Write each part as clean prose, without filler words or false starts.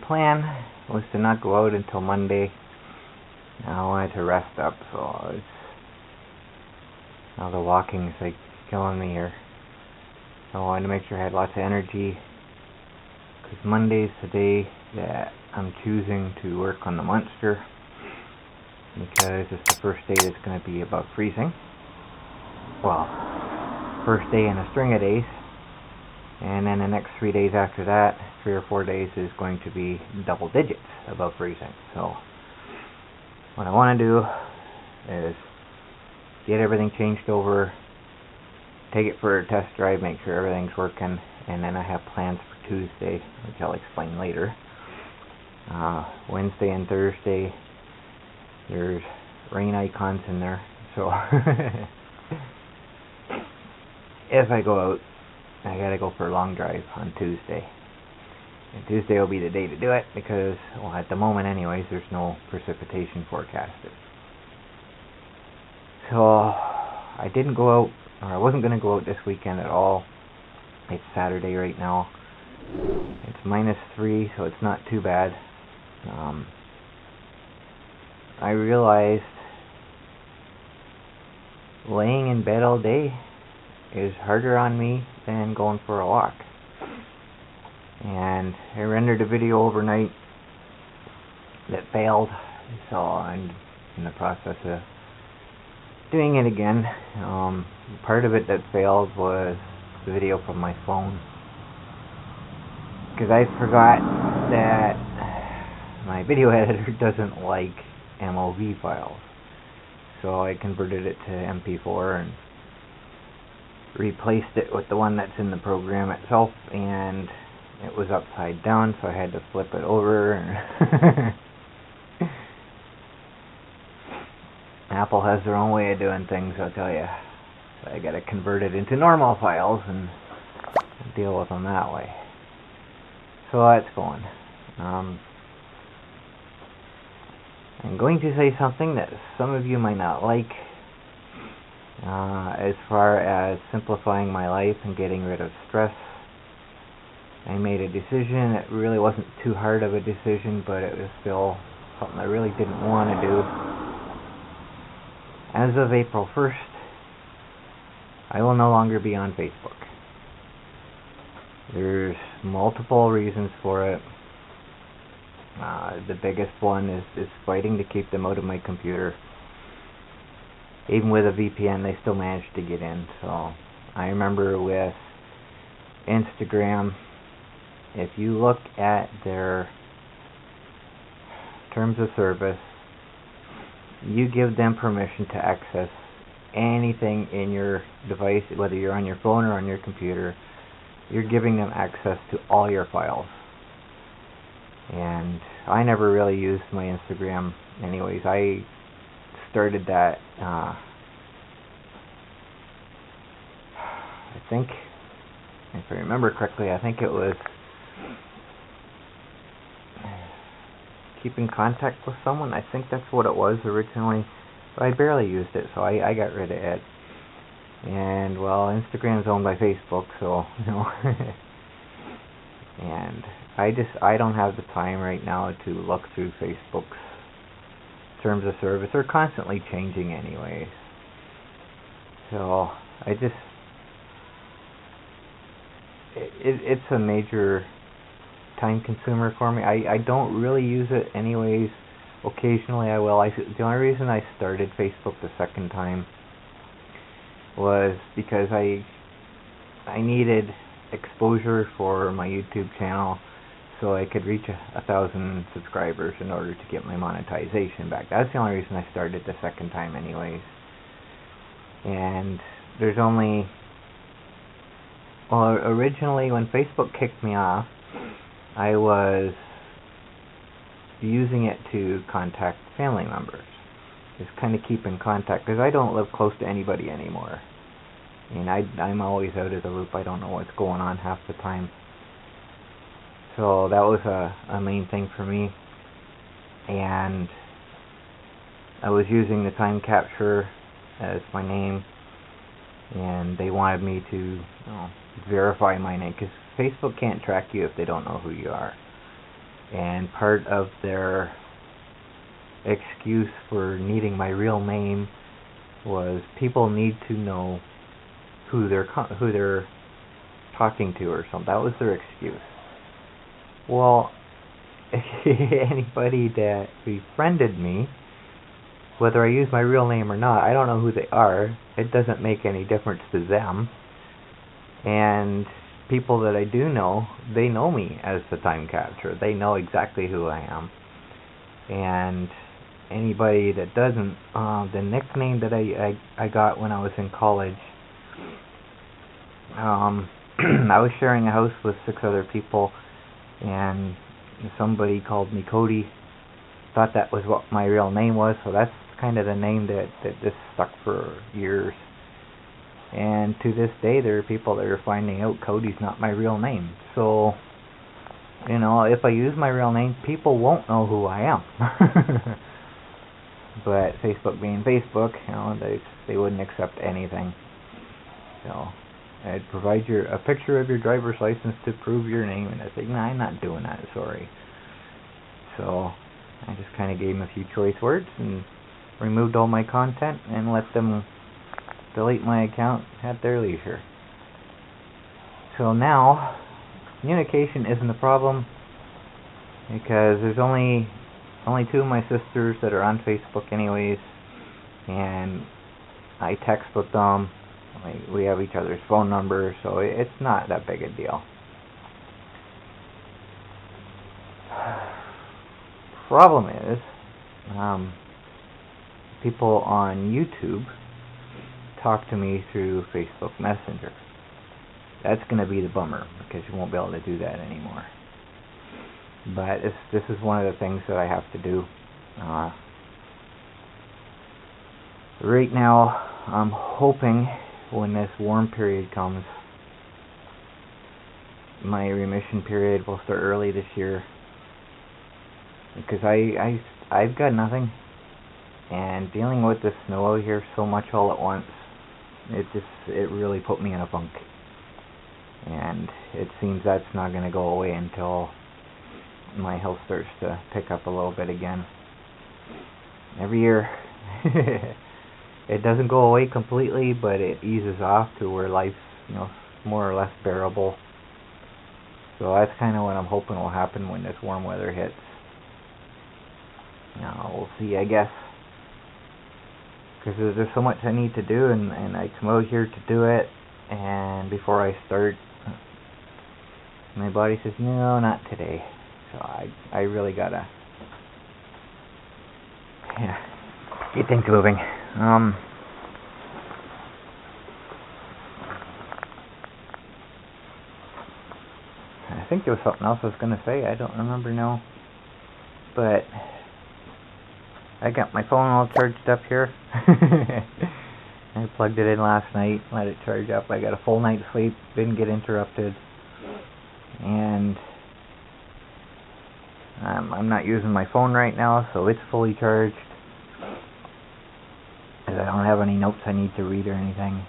plan was to not go out until Monday. I wanted to rest up, so now the walking is like killing me here. So I wanted to make sure I had lots of energy, because Monday's the day that I'm choosing to work on the monster, because it's the first day that's going to be above freezing. Well, first day in a string of days, and then the next 3 days after that, 3 or 4 days, is going to be double digits above freezing. So what I want to do is get everything changed over, take it for a test drive, make sure everything's working, and then I have plans for Tuesday, which I'll explain later. Wednesday and Thursday, there's rain icons in there, so if I go out, I gotta go for a long drive on Tuesday. And Tuesday will be the day to do it, because, well, at the moment anyways, there's no precipitation forecasted. So I didn't go out, or I wasn't going to go out this weekend at all. It's Saturday right now. It's -3, so it's not too bad. I realized laying in bed all day is harder on me than going for a walk. And I rendered a video overnight that failed, so I'm in the process of doing it again. Part of it that failed was the video from my phone, because I forgot that my video editor doesn't like MOV files, so I converted it to MP4 and replaced it with the one that's in the program itself, and it was upside down, so I had to flip it over. Apple has their own way of doing things, I'll tell you. So I gotta convert it into normal files and deal with them that way. So that's going. I'm going to say something that some of you might not like, as far as simplifying my life and getting rid of stress. I made a decision. It really wasn't too hard of a decision, but it was still something I really didn't want to do. As of April 1st, I will no longer be on Facebook. There's multiple reasons for it. The biggest one is fighting to keep them out of my computer. Even with a VPN, they still managed to get in. So I remember with Instagram, if you look at their terms of service, you give them permission to access anything in your device, whether you're on your phone or on your computer. You're giving them access to all your files. And I never really used my Instagram anyways. I started that, I think, if I remember correctly, I think it was keep in contact with someone. I think that's what it was originally. But I barely used it, so I got rid of it. And, well, Instagram's owned by Facebook, so, you know. And I don't have the time right now to look through Facebook's terms of service. They're constantly changing anyways. So it's a major time consumer for me. I don't really use it anyways. Occasionally I will. The only reason I started Facebook the second time was because I needed exposure for my YouTube channel, so I could reach 1,000 subscribers in order to get my monetization back. That's the only reason I started the second time anyways. And there's only, well, originally when Facebook kicked me off, I was using it to contact family members, just kind of keep in contact, because I don't live close to anybody anymore. And I'm always out of the loop. I don't know what's going on half the time. So that was a main thing for me. And I was using the time capture as my name, and they wanted me to verify my name, because Facebook can't track you if they don't know who you are. and part of their excuse for needing my real name was people need to know who they're talking to or something. That was their excuse. Well, anybody that befriended me, whether I use my real name or not, I don't know who they are. It doesn't make any difference to them. And people that I do know, they know me as the time capture. They know exactly who I am. And anybody that doesn't, the nickname that I got when I was in college, I was sharing a house with 6 other people, and somebody called me Cody. Thought that was what my real name was, so that's kind of the name that just stuck for years. And to this day, there are people that are finding out Cody's not my real name. So, you know, if I use my real name, people won't know who I am. But Facebook being Facebook, you know, they wouldn't accept anything. So I'd provide a picture of your driver's license to prove your name, and I think, nah, I'm not doing that, sorry. So I just kind of gave them a few choice words and removed all my content and let them delete my account at their leisure. So now communication isn't a problem because there's only 2 of my sisters that are on Facebook anyways, and I text with them. We have each other's phone numbers, so it's not that big a deal. Problem is, people on YouTube talk to me through Facebook Messenger. That's going to be the bummer because you won't be able to do that anymore. But this is one of the things that I have to do. Right now, I'm hoping when this warm period comes, my remission period will start early this year. Because I've got nothing, and dealing with the snow out here so much all at once, it really put me in a funk. And it seems that's not going to go away until my health starts to pick up a little bit again. Every year, it doesn't go away completely, but it eases off to where life's, you know, more or less bearable. So that's kind of what I'm hoping will happen when this warm weather hits. Now, we'll see, I guess. Because there's so much I need to do, and I come out here to do it, and before I start, my body says, no, not today. So I really gotta get things moving. I think there was something else I was going to say. I don't remember now. But I got my phone all charged up here. I plugged it in last night, let it charge up. I got a full night's sleep, didn't get interrupted. And I'm not using my phone right now, so it's fully charged. I don't have any notes I need to read or anything.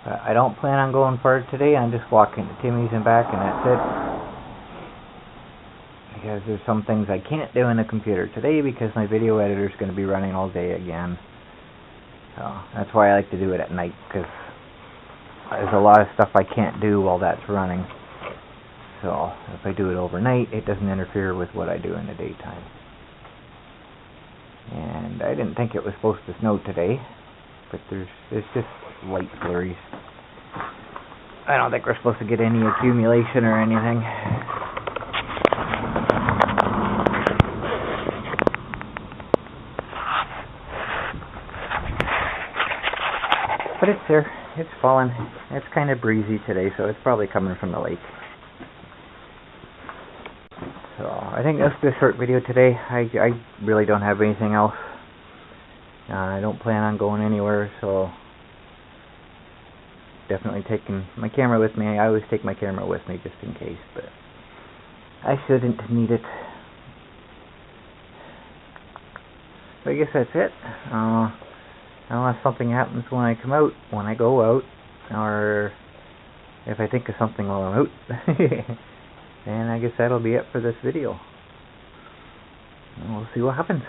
But I don't plan on going far today. I'm just walking to Timmy's and back, and that's it. Because there's some things I can't do in the computer today because my video editor is going to be running all day again. So that's why I like to do it at night, because there's a lot of stuff I can't do while that's running. So if I do it overnight, it doesn't interfere with what I do in the daytime. And I didn't think it was supposed to snow today, but it's just light flurries. I don't think we're supposed to get any accumulation or anything. But it's there. It's falling. It's kind of breezy today, so it's probably coming from the lake. So I think that's the short video today. I really don't have anything else. I don't plan on going anywhere, so definitely taking my camera with me. I always take my camera with me just in case, but I shouldn't need it. So I guess that's it. Unless something happens when I come out, when I go out, or if I think of something while I'm out. And I guess that'll be it for this video. And we'll see what happens.